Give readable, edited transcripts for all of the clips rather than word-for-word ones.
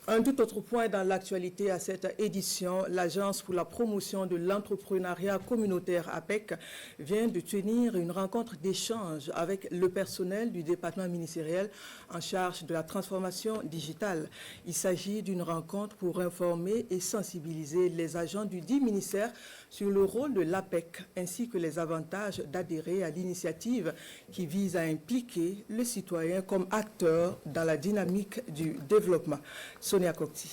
Un tout autre point dans l'actualité à cette édition, l'Agence pour la promotion de l'entrepreneuriat communautaire APEC vient de tenir une rencontre d'échange avec le personnel du département ministériel en charge de la transformation digitale. Il s'agit d'une rencontre pour informer et sensibiliser les agents du dit ministère sur le rôle de l'APEC ainsi que les avantages d'adhérer à l'initiative qui vise à impliquer le citoyen comme acteur dans la dynamique du développement. Sonia Kokti.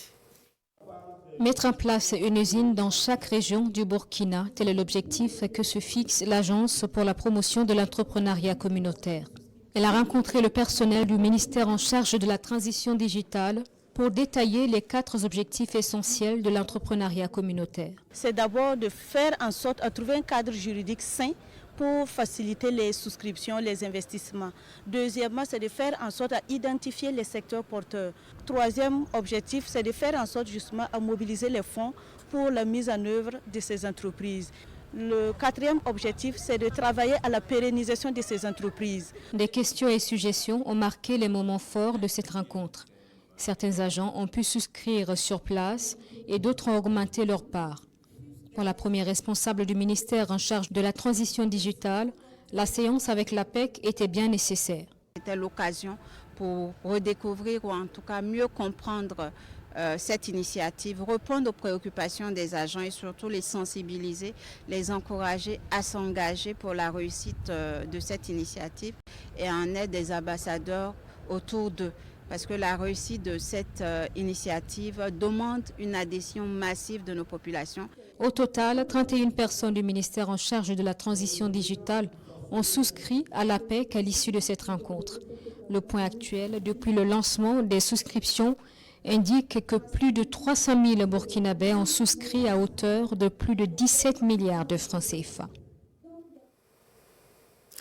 Mettre en place une usine dans chaque région du Burkina, tel est l'objectif que se fixe l'Agence pour la promotion de l'entrepreneuriat communautaire. Elle a rencontré le personnel du ministère en charge de la transition digitale pour détailler les 4 objectifs essentiels de l'entrepreneuriat communautaire. C'est d'abord de faire en sorte de trouver un cadre juridique sain pour faciliter les souscriptions, les investissements. Deuxièmement, c'est de faire en sorte d'identifier les secteurs porteurs. Troisième objectif, c'est de faire en sorte justement à mobiliser les fonds pour la mise en œuvre de ces entreprises. Le 4e objectif, c'est de travailler à la pérennisation de ces entreprises. Des questions et suggestions ont marqué les moments forts de cette rencontre. Certains agents ont pu souscrire sur place et d'autres ont augmenté leur part. Pour la première responsable du ministère en charge de la transition digitale, la séance avec l'APEC était bien nécessaire. C'était l'occasion pour redécouvrir ou en tout cas mieux comprendre cette initiative, répondre aux préoccupations des agents et surtout les sensibiliser, les encourager à s'engager pour la réussite de cette initiative et en être des ambassadeurs autour d'eux. Parce que la réussite de cette initiative demande une adhésion massive de nos populations. Au total, 31 personnes du ministère en charge de la transition digitale ont souscrit à l'APEC à l'issue de cette rencontre. Le point actuel, depuis le lancement des souscriptions, indique que plus de 300 000 Burkinabés ont souscrit à hauteur de plus de 17 milliards de francs CFA.